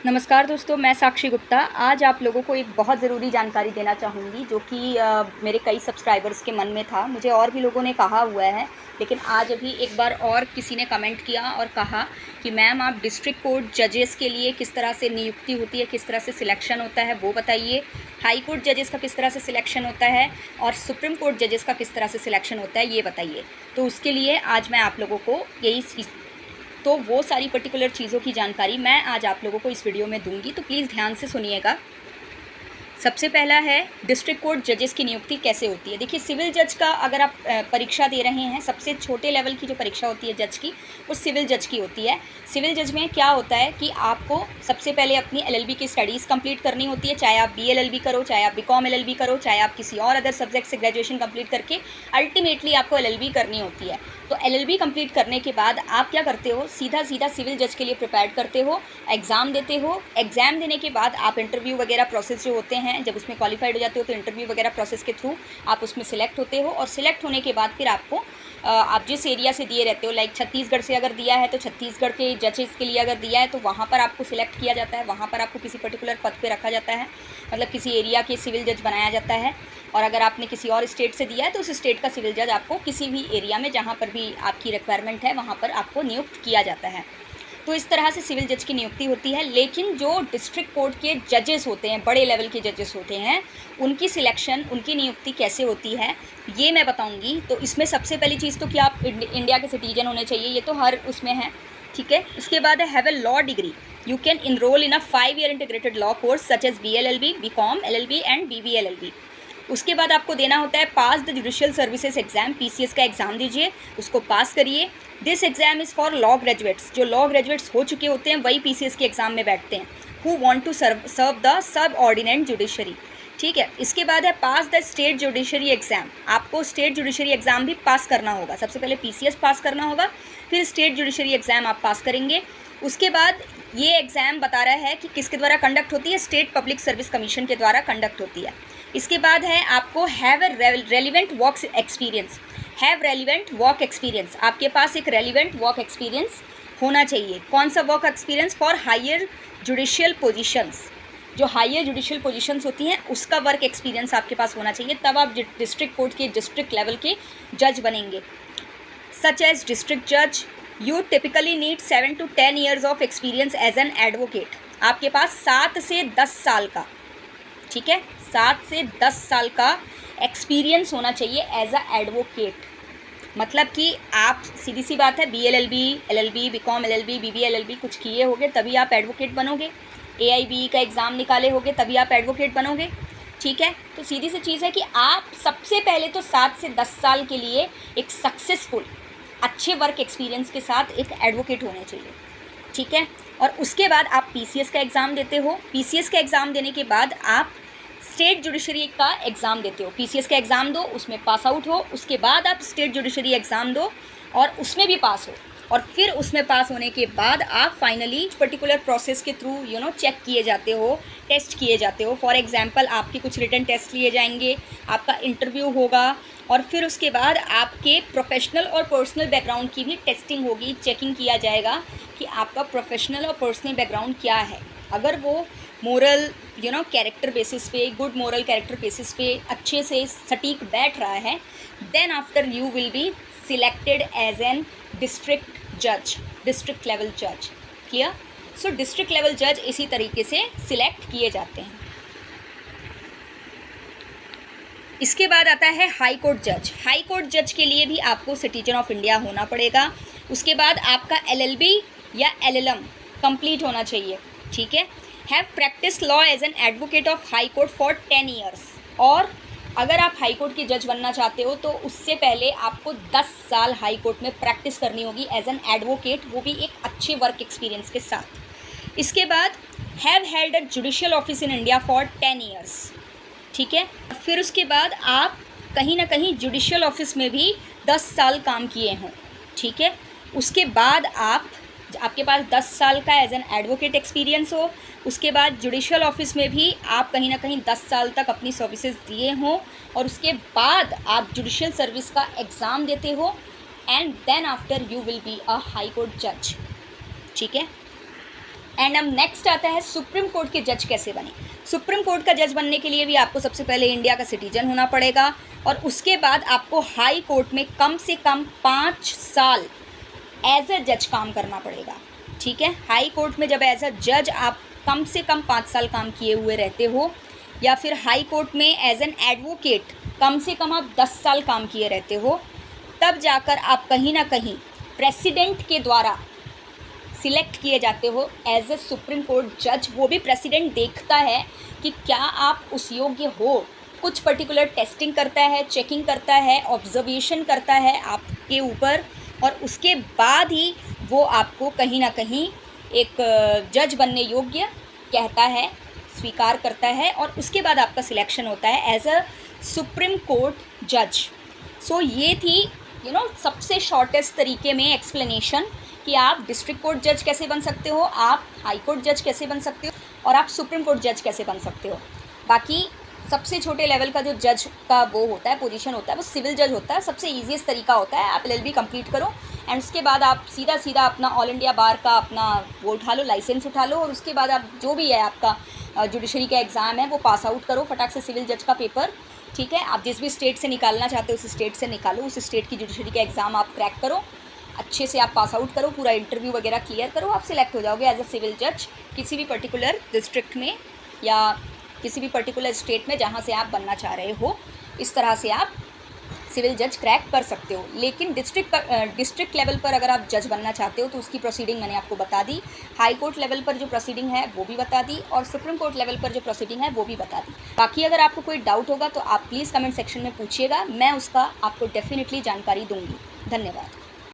नमस्कार दोस्तों, मैं साक्षी गुप्ता आज आप लोगों को एक बहुत ज़रूरी जानकारी देना चाहूँगी जो कि मेरे कई सब्सक्राइबर्स के मन में था। मुझे और भी लोगों ने कहा हुआ है, लेकिन आज अभी एक बार और किसी ने कमेंट किया और कहा कि मैम आप डिस्ट्रिक्ट कोर्ट जजेस के लिए किस तरह से नियुक्ति होती है, किस तरह से सिलेक्शन होता है वो बताइए। हाई कोर्ट जजेस का किस तरह से सिलेक्शन होता है और सुप्रीम कोर्ट जजेस का किस तरह से सिलेक्शन होता है ये बताइए। तो उसके लिए आज मैं आप लोगों को तो वो सारी पर्टिकुलर चीज़ों की जानकारी मैं आज आप लोगों को इस वीडियो में दूंगी, तो प्लीज़ ध्यान से सुनिएगा। सबसे पहला है डिस्ट्रिक्ट कोर्ट जजेस की नियुक्ति कैसे होती है। देखिए, सिविल जज का अगर आप परीक्षा दे रहे हैं, सबसे छोटे लेवल की जो परीक्षा होती है जज की, वो सिविल जज की होती है। सिविल जज में क्या होता है कि आपको सबसे पहले अपनी एलएलबी की स्टडीज़ कंप्लीट करनी होती है, चाहे आप बीएलएलबी करो, चाहे आप बीकॉम एलएलबी करो, चाहे आप किसी और अदर सब्जेक्ट से ग्रेजुएशन कंप्लीट करके अल्टीमेटली आपको एलएलबी करनी होती है। तो एलएलबी कंप्लीट करने के बाद आप क्या करते हो, सीधा सीधा सिविल जज के लिए प्रिपेयर करते हो, एग्ज़ाम देते हो। एग्ज़ाम देने के बाद आप इंटरव्यू वगैरह प्रोसेस जो होते हैं, जब उसमें क्वालिफाइड हो जाते हो तो इंटरव्यू वगैरह प्रोसेस के थ्रू आप उसमें सिलेक्ट होते हो। और सिलेक्ट होने के बाद फिर आपको आप जिस एरिया से दिए रहते हो, लाइक छत्तीसगढ़ से अगर दिया है तो छत्तीसगढ़ के जजेस के लिए अगर दिया है तो वहाँ पर आपको सिलेक्ट किया जाता है, वहाँ पर आपको किसी पर्टिकुलर पद पे रखा जाता है, मतलब किसी एरिया के सिविल जज बनाया जाता है। और अगर आपने किसी और स्टेट से दिया है तो उस स्टेट का सिविल जज आपको किसी भी एरिया में जहाँ पर भी आपकी रिक्वायरमेंट है वहाँ पर आपको नियुक्त किया जाता है। तो इस तरह से सिविल जज की नियुक्ति होती है। लेकिन जो डिस्ट्रिक्ट कोर्ट के जजेस होते हैं, बड़े लेवल के जजेस होते हैं, उनकी सिलेक्शन, उनकी नियुक्ति कैसे होती है ये मैं बताऊंगी। तो इसमें सबसे पहली चीज़ तो कि आप इंडिया के सिटीजन होने चाहिए, ये तो हर उसमें है, ठीक है। उसके बाद है have a law degree, you can enroll in a 5 year integrated law course such as BLLB, BCom LLB and BBLLB। उसके बाद आपको देना होता है pass the judicial services exam, PCS का एग्ज़ाम दीजिए, उसको पास करिए। This exam is for law graduates, जो लॉ ग्रेजुएट्स हो चुके होते हैं वही PCS के एग्ज़ाम में बैठते हैं, who want to serve the subordinate judiciary, ठीक है। इसके बाद है pass the state judiciary exam, आपको स्टेट जुडिशरी एग्ज़ाम भी पास करना होगा। सबसे पहले PCS पास करना होगा, फिर स्टेट जुडिशरी एग्ज़ाम आप पास करेंगे। उसके बाद ये एग्ज़ाम बता रहा है कि किसके द्वारा कंडक्ट होती है, स्टेट पब्लिक सर्विस कमीशन के द्वारा कंडक्ट होती है। इसके बाद है आपको have a relevant work experience, have relevant work experience, आपके पास एक रेलिवेंट वर्क एक्सपीरियंस होना चाहिए। कौन सा work experience, for higher judicial positions, जो हायर जुडिशियल पोजीशंस होती हैं उसका वर्क एक्सपीरियंस आपके पास होना चाहिए, तब आप डिस्ट्रिक्ट कोर्ट के डिस्ट्रिक्ट लेवल के जज बनेंगे। सच एज डिस्ट्रिक्ट जज you typically need 7 to 10 years of experience as an advocate, आपके पास 7 से 10 साल का, ठीक है, 7 से 10 साल का एक्सपीरियंस होना चाहिए एज अ एडवोकेट। मतलब कि आप, सीधी सी बात है, BLLB, LLB, BCom LLB, BBLLB कुछ किए होगे तभी आप एडवोकेट बनोगे, AIBE का एग्ज़ाम निकाले होगे तभी आप एडवोकेट बनोगे, ठीक है। तो सीधी सी चीज़ है कि आप सबसे पहले तो 7 से 10 साल के लिए एक सक्सेसफुल, अच्छे वर्क एक्सपीरियंस के साथ एक एडवोकेट होने चाहिए, ठीक है। और उसके बाद आप PCS का एग्ज़ाम देते हो, PCS का एग्ज़ाम देने के बाद आप स्टेट जुडिशरी का एग्ज़ाम देते हो। PCS का एग्ज़ाम दो, उसमें पास आउट हो, उसके बाद आप स्टेट जुडिशरी एग्ज़ाम दो और उसमें भी पास हो, और फिर उसमें पास होने के बाद आप फाइनली पर्टिकुलर प्रोसेस के थ्रू चेक किए जाते हो, टेस्ट किए जाते हो। फॉर एग्जांपल आपके कुछ रिटन टेस्ट लिए जाएंगे, आपका इंटरव्यू होगा, और फिर उसके बाद आपके प्रोफेशनल और पर्सनल बैकग्राउंड की भी टेस्टिंग होगी, चेकिंग किया जाएगा कि आपका प्रोफेशनल और पर्सनल बैकग्राउंड क्या है। अगर वो मोरल कैरेक्टर बेसिस पे, गुड मोरल कैरेक्टर बेसिस पे अच्छे से सटीक बैठ रहा है, then after you will be selected as an district जज, डिस्ट्रिक्ट लेवल जज, क्लियर। सो डिस्ट्रिक्ट लेवल जज इसी तरीके से सिलेक्ट किए जाते हैं। इसके बाद आता है हाई कोर्ट जज। हाई कोर्ट जज के लिए भी आपको सिटीजन ऑफ इंडिया होना पड़ेगा। उसके बाद आपका LLB या LLM कंप्लीट होना चाहिए, ठीक है। Have practice law as an advocate of high court for 10 years, और अगर आप हाई कोर्ट के जज बनना चाहते हो तो उससे पहले आपको 10 साल हाई कोर्ट में प्रैक्टिस करनी होगी एज एन एडवोकेट, वो भी एक अच्छे वर्क एक्सपीरियंस के साथ। इसके बाद have held a judicial office in India for 10 years, ठीक है। फिर उसके बाद आप कहीं ना कहीं जुडिशियल ऑफिस में भी 10 साल काम किए हों, ठीक है। उसके बाद आपके पास 10 साल का एज एन एडवोकेट एक्सपीरियंस हो, उसके बाद जुडिशियल ऑफिस में भी आप कहीं ना कहीं 10 साल तक अपनी सर्विसेज दिए हों, और उसके बाद आप जुडिशियल सर्विस का एग्ज़ाम देते हो, and then after you will be a high court जज, ठीक है। एंड अब नेक्स्ट आता है सुप्रीम कोर्ट के जज कैसे बने। सुप्रीम कोर्ट का जज बनने के लिए भी आपको सबसे पहले इंडिया का सिटीजन होना पड़ेगा और उसके बाद आपको हाई कोर्ट में कम से कम 5 साल एज अ जज काम करना पड़ेगा। ठीक है, हाई कोर्ट में जब एज अ जज आप कम से कम 5 साल काम किए हुए रहते हो, या फिर हाई कोर्ट में एज एन एडवोकेट कम से कम आप 10 साल काम किए रहते हो, तब जाकर आप कहीं ना कहीं प्रेसिडेंट के द्वारा सिलेक्ट किए जाते हो एज ए सुप्रीम कोर्ट जज। वो भी प्रेसिडेंट देखता है कि क्या आप उस योग्य हो, कुछ पर्टिकुलर टेस्टिंग करता है, चेकिंग करता है, ऑब्जर्वेशन करता है आपके ऊपर, और उसके बाद ही वो आपको कहीं ना कहीं एक जज बनने योग्य कहता है, स्वीकार करता है, और उसके बाद आपका सिलेक्शन होता है एज अ सुप्रीम कोर्ट जज। सो ये थी सबसे शॉर्टेस्ट तरीके में एक्सप्लेनेशन कि आप डिस्ट्रिक्ट कोर्ट जज कैसे बन सकते हो, आप हाई कोर्ट जज कैसे बन सकते हो, और आप सुप्रीम कोर्ट जज कैसे बन सकते हो। बाकी सबसे छोटे लेवल का जो जज का वो होता है, पोजीशन होता है, वो सिविल जज होता है। सबसे ईजीएस्ट तरीका होता है, आप LLB कंप्लीट करो एंड उसके बाद आप सीधा अपना ऑल इंडिया बार का अपना वो उठा लो, लाइसेंस उठा लो, और उसके बाद आप जो भी है आपका जुडिशरी का एग्ज़ाम है वो पास आउट करो फटाक से सिविल जज का पेपर। ठीक है, आप जिस भी स्टेट से निकालना चाहते हो उस स्टेट से निकालो, उस स्टेट की जुडिशरी का एग्ज़ाम आप क्रैक करो, अच्छे से आप पास आउट करो, पूरा इंटरव्यू वगैरह क्लियर करो, आप सिलेक्ट हो जाओगे एज अ सिविल जज किसी भी पर्टिकुलर डिस्ट्रिक्ट में या किसी भी पर्टिकुलर स्टेट में जहाँ से आप बनना चाह रहे हो। इस तरह से आप सिविल जज क्रैक कर सकते हो। लेकिन डिस्ट्रिक्ट लेवल पर अगर आप जज बनना चाहते हो तो उसकी प्रोसीडिंग मैंने आपको बता दी, हाई कोर्ट लेवल पर जो प्रोसीडिंग है वो भी बता दी, और सुप्रीम कोर्ट लेवल पर जो प्रोसीडिंग है वो भी बता दी। बाकी अगर आपको कोई डाउट होगा तो आप प्लीज़ कमेंट सेक्शन में पूछिएगा, मैं उसका आपको डेफिनेटली जानकारी दूंगी। धन्यवाद।